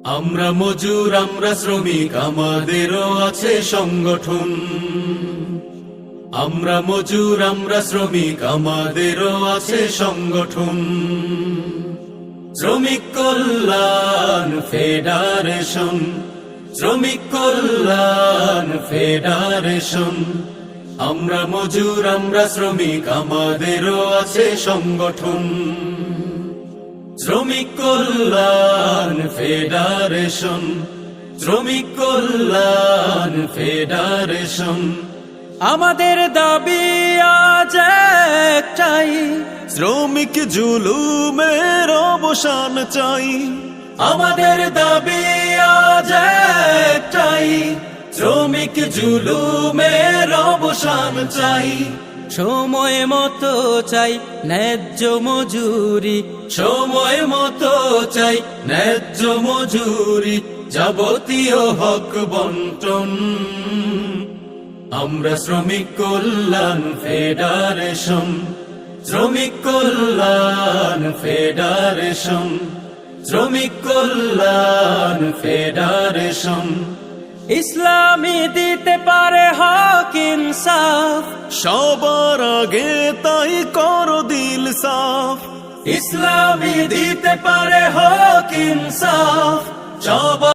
আমরা মজুর, আমরা শ্রমিক, আমাদেরও আছে সংগঠন। আমরা মজুর, আমরা শ্রমিক, আমাদেরও আছে সংগঠন। শ্রমিক কল্যাণ ফেডারেশন, শ্রমিক কল্যাণ ফেডারেশন। আমরা মজুর, আমরা শ্রমিক, আমাদেরও আছে সংগঠন। শ্রমিক কল্যাণ ফেডারেশন, শ্রমিক কল্যাণ ফেডারেশন। আমাদের দাবি আজ একটাই, শ্রমিক জুলুমের অবসান চাই। আমাদের দাবি আজ একটাই, শ্রমিক জুলুমের অবসান চাই। সময় মতো চাই ন্যায্য মজুরি, সময় মতো চাই ন্যায্য মজুরি, যাবতীয় হক বন্টন। আমরা শ্রমিক কল্যাণ ফেডারেশন, শ্রমিক কল্যাণ ফেডারেশন, শ্রমিক কল্যাণ ফেডারেশন। ইসলামী দিতে পারে হক ইনসাফ, সবার আগে তাই করো দিল সাফ। ইসলামী দিতে পারে হক ইনসাফ, সবার